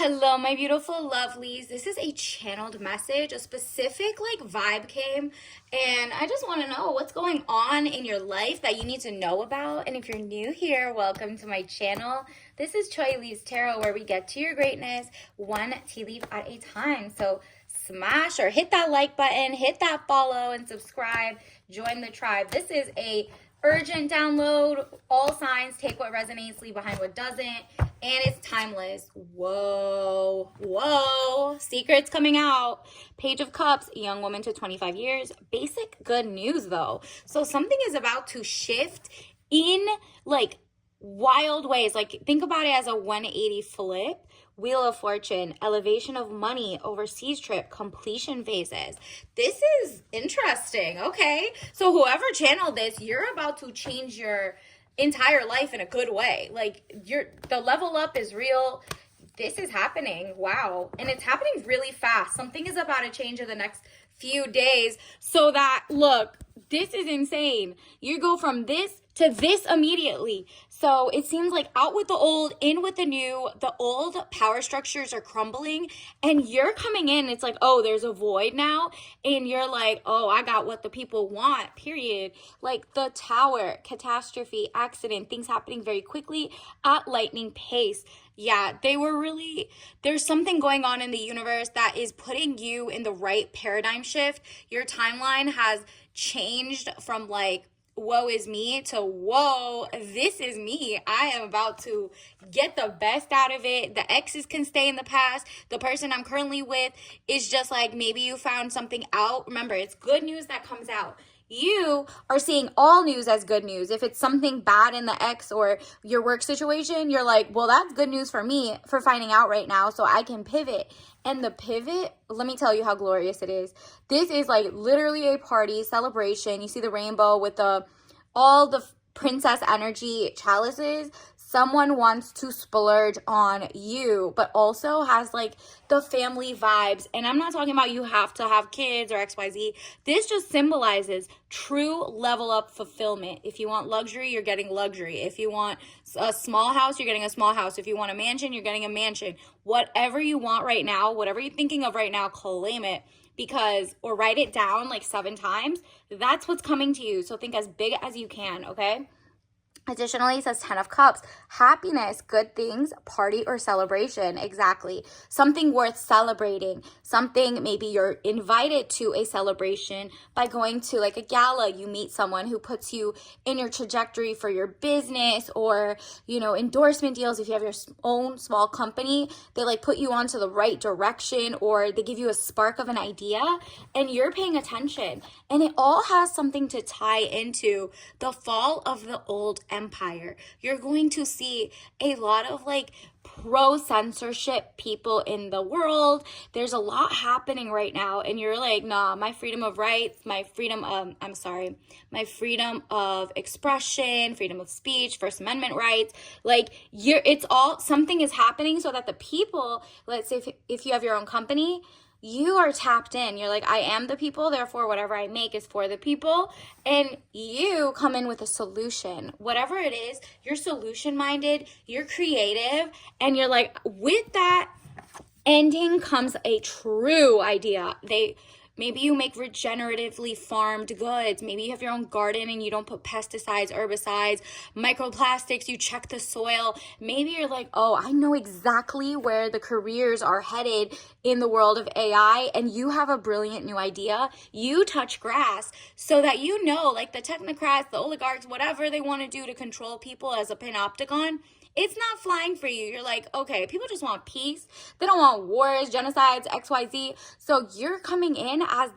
Hello, my beautiful lovelies. This is a channeled message. A specific vibe came, and I just want to know what's going on in your life that you need to know about. And if you're new here, welcome to my channel. This is Choi Leaves Tarot, where we get to your greatness one tea leaf at a time. So smash or hit that like button, hit that follow, and subscribe. Join the tribe. This is a urgent download. All signs, take what resonates, leave behind what doesn't. And it's timeless. Whoa. Secrets coming out. Page of Cups, young woman to 25 years. Basic good news though. So something is about to shift in wild ways. Think about it as a 180 flip. Wheel of Fortune, elevation of money, overseas trip, completion phases. This is interesting. Okay. So whoever channeled this, you're about to change your entire life in a good way. The level up is real. This is happening. Wow. And it's happening really fast. Something is about to change in the next few days. So that, look, this is insane. You go from this to this immediately. So it seems like out with the old, in with the new. The old power structures are crumbling and you're coming in. It's like, oh, there's a void now. And you're like, oh, I got what the people want, period. Like the tower, catastrophe, accident, things happening very quickly at lightning pace. Yeah, there's something going on in the universe that is putting you in the right paradigm shift. Your timeline has changed from woe is me to whoa, this is me. I am about to get the best out of it. The exes can stay in the past. The person I'm currently with is just maybe you found something out. Remember, it's good news that comes out. You are seeing all news as good news. If it's something bad in the ex or your work situation, you're like, well, that's good news for me for finding out right now, so I can pivot. And the pivot, let me tell you how glorious it is. This is literally a party celebration. You see the rainbow with all the princess energy chalices. Someone wants to splurge on you, but also has the family vibes. And I'm not talking about you have to have kids or XYZ. This just symbolizes true level up fulfillment. If you want luxury, you're getting luxury. If you want a small house, you're getting a small house. If you want a mansion, you're getting a mansion. Whatever you want right now, whatever you're thinking of right now, claim it. Or write it down 7 times. That's what's coming to you. So think as big as you can, okay? Additionally, it says 10 of Cups, happiness, good things, party or celebration. Exactly. Something worth celebrating. Something, maybe you're invited to a celebration by going to a gala. You meet someone who puts you in your trajectory for your business or, endorsement deals. If you have your own small company, they put you onto the right direction or they give you a spark of an idea and you're paying attention. And it all has something to tie into the fall of the old empire. You're going to see a lot of pro-censorship people in the world. There's a lot happening right now and you're my freedom of rights, my freedom of expression, freedom of speech, First Amendment rights. It's all, something is happening so that the people, let's say if you have your own company, you are tapped in. You're I am the people, therefore whatever I make is for the people. And you come in with a solution. Whatever it is, you're solution minded, you're creative, and you're with that ending comes a true idea. Maybe you make regeneratively farmed goods. Maybe you have your own garden and you don't put pesticides, herbicides, microplastics. You check the soil. Maybe you're oh, I know exactly where the careers are headed in the world of AI and you have a brilliant new idea. You touch grass so that the technocrats, the oligarchs, whatever they want to do to control people as a panopticon, it's not flying for you. You're okay, people just want peace. They don't want wars, genocides, XYZ. So you're coming in as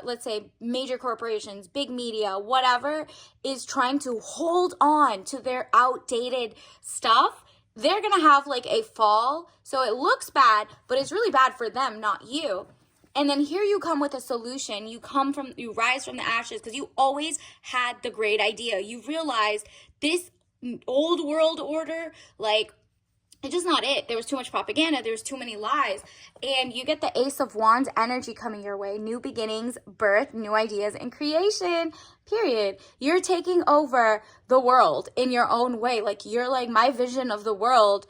let's say, major corporations, big media, whatever, is trying to hold on to their outdated stuff. They're going to have a fall. So it looks bad, but it's really bad for them, not you. And then here you come with a solution. You rise from the ashes because you always had the great idea. You realized this old world order, it's just not it. There was too much propaganda. There's too many lies. And you get the Ace of Wands energy coming your way. New beginnings, birth, new ideas, and creation, period. You're taking over the world in your own way. You're my vision of the world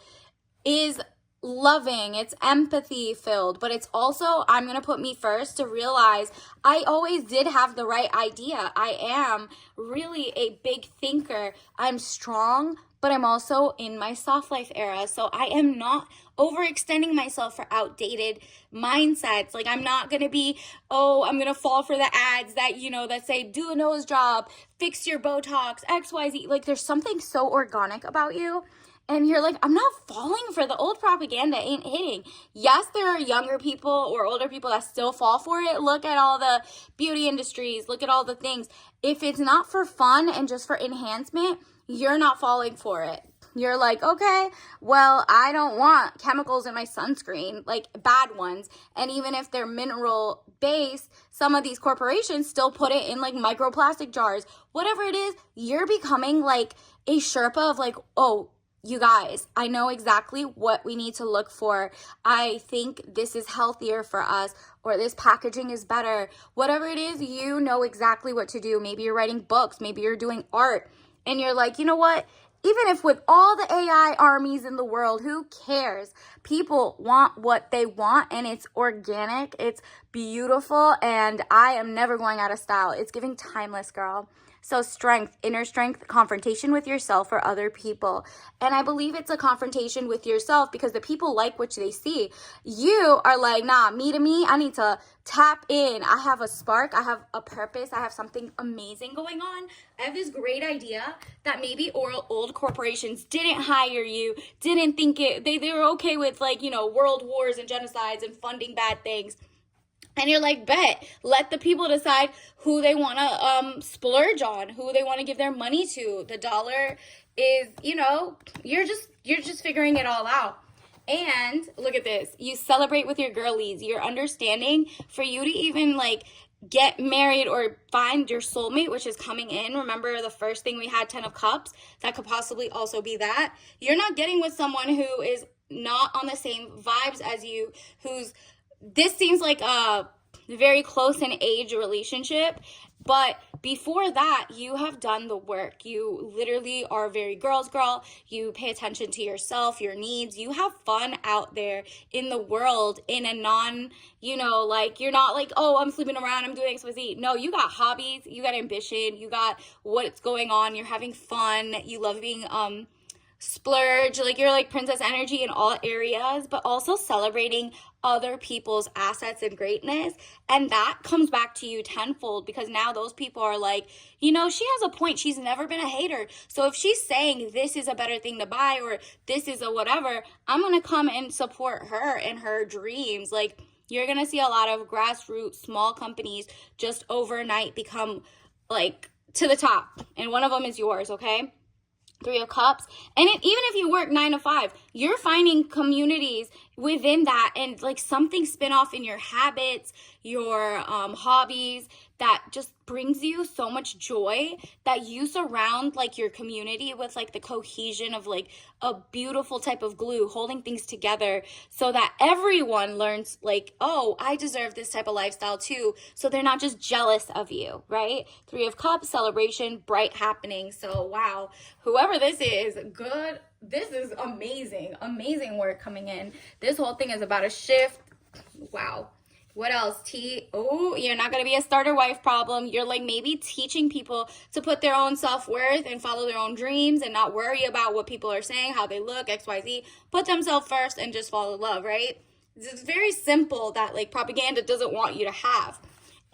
is loving, it's empathy filled, but it's also, I'm going to put me first to realize I always did have the right idea. I am really a big thinker. I'm strong, but I'm also in my soft life era. So I am not overextending myself for outdated mindsets. Like, I'm not going to be, oh, I'm going to fall for the ads that, you know, that say do a nose job, fix your Botox, XYZ. Like, there's something so organic about you. And you're like, I'm not falling for the old propaganda, ain't hitting. Yes, there are younger people or older people that still fall for it. Look at all the beauty industries. Look at all the things. If it's not for fun and just for enhancement, you're not falling for it. You're like, okay, well, I don't want chemicals in my sunscreen, like bad ones. And even if they're mineral based, some of these corporations still put it in like microplastic jars. Whatever it is, you're becoming like a Sherpa of like, oh, you guys, I know exactly what we need to look for. I think this is healthier for us, or this packaging is better. Whatever it is, you know exactly what to do. Maybe you're writing books, maybe you're doing art, and you're like, you know what? Even if with all the AI armies in the world, who cares? People want what they want, and it's organic, it's beautiful, and I am never going out of style. It's giving timeless, girl. So strength, inner strength, confrontation with yourself or other people. And I believe it's a confrontation with yourself because the people like what they see. You are like, nah, me to me, I need to tap in. I have a spark. I have a purpose. I have something amazing going on. I have this great idea that maybe old corporations didn't hire you, didn't think it, they were okay with, like, you know, world wars and genocides and funding bad things. And you're like, bet, let the people decide who they want to splurge on, who they want to give their money to. The dollar is, you know, you're just figuring it all out. And look at this. You celebrate with your girlies. You're understanding for you to even like get married or find your soulmate, which is coming in. Remember the first thing we had, 10 of Cups? That could possibly also be that. You're not getting with someone who is not on the same vibes as you, this seems like a very close in age relationship, but before that, you have done the work. You literally are a very girl's girl. You pay attention to yourself, your needs. You have fun out there in the world in a non, you know, like, you're not like, oh, I'm sleeping around, I'm doing XYZ. No, you got hobbies, you got ambition, you got what's going on, you're having fun, you love being, splurge, like you're like princess energy in all areas, but also celebrating other people's assets and greatness. And that comes back to you tenfold because now those people are like, you know, she has a point. She's never been a hater. So if she's saying this is a better thing to buy or this is a whatever, I'm going to come and support her and her dreams. Like, you're going to see a lot of grassroots small companies just overnight become like to the top. And one of them is yours, okay? 3 of Cups. And even if you work 9 to 5, you're finding communities within that and like something spin off in your habits, your hobbies that just brings you so much joy that you surround like your community with like the cohesion of like a beautiful type of glue holding things together so that everyone learns like, oh, I deserve this type of lifestyle too. So they're not just jealous of you, right? 3 of Cups, celebration, bright happening. So wow, whoever this is, good. This is amazing work coming in. This whole thing is about a shift. Wow. What else? Oh, you're not going to be a starter wife problem. You're like maybe teaching people to put their own self-worth and follow their own dreams and not worry about what people are saying, how they look, XYZ. Put themselves first and just follow love, right? It's very simple that like propaganda doesn't want you to have.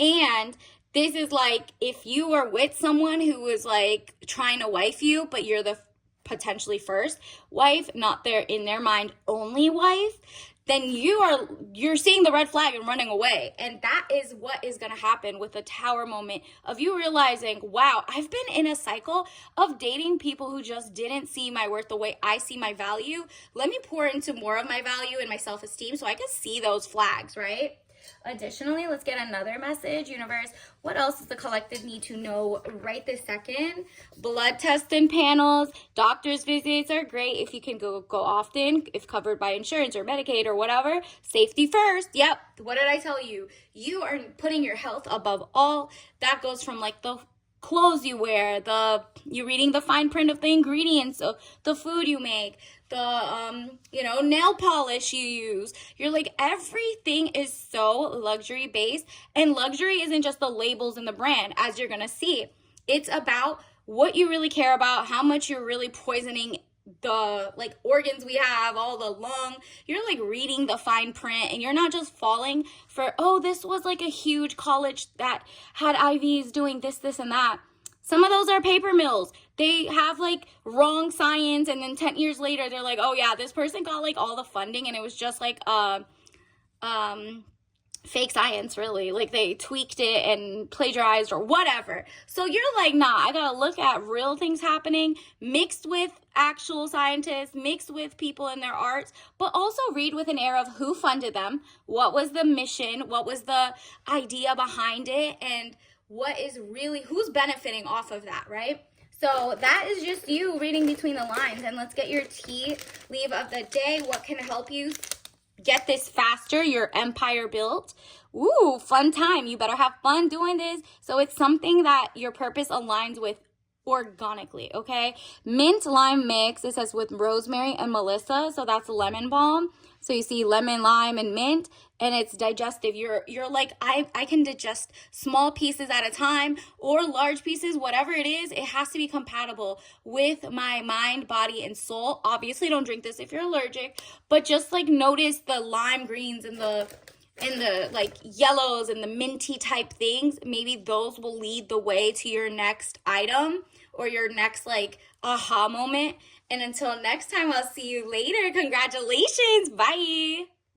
And this is like if you are with someone who is like trying to wife you, but you're the potentially first wife, not their in their mind only wife, then you're seeing the red flag and running away. And that is what is going to happen with the Tower moment of you realizing, wow, I've been in a cycle of dating people who just didn't see my worth the way I see my value. Let me pour into more of my value and my self-esteem so I can see those flags, right? Additionally, let's get another message. Universe, what else does the collective need to know right this second? Blood tests and panels, doctor's visits are great if you can go often, if covered by insurance or Medicaid or whatever. Safety first. Yep. What did I tell you? You are putting your health above all. That goes from like the clothes you wear, you reading the fine print of the ingredients of the food you make, nail polish you use. You're like, everything is so luxury based, and luxury isn't just the labels and the brand, as you're gonna see. It's about what you really care about, how much you're really poisoning the like organs we have, all the lung. You're like reading the fine print, and you're not just falling for, oh, this was like a huge college that had IVs doing this and that. Some of those are paper mills. They have like wrong science, and then 10 years later they're like, oh yeah, this person got like all the funding and it was just like fake science, really. Like they tweaked it and plagiarized or whatever. So you're like, nah, I gotta look at real things happening mixed with actual scientists, mixed with people in their arts, but also read with an air of who funded them, what was the mission, what was the idea behind it, and what is really, who's benefiting off of that, right? So that is just you reading between the lines. And let's get your tea leave of the day. What can help you get this faster, your empire built? Ooh, fun time. You better have fun doing this. So it's something that your purpose aligns with organically, okay? Mint lime mix, it says with rosemary and melissa, so that's lemon balm. So you see lemon, lime, and mint, and it's digestive. You're like, I can digest small pieces at a time or large pieces, whatever it is. It has to be compatible with my mind, body, and soul. Obviously, don't drink this if you're allergic, but just like notice the lime greens and the like yellows and the minty type things. Maybe those will lead the way to your next item or your next like aha moment. And until next time, I'll see you later. Congratulations. Bye.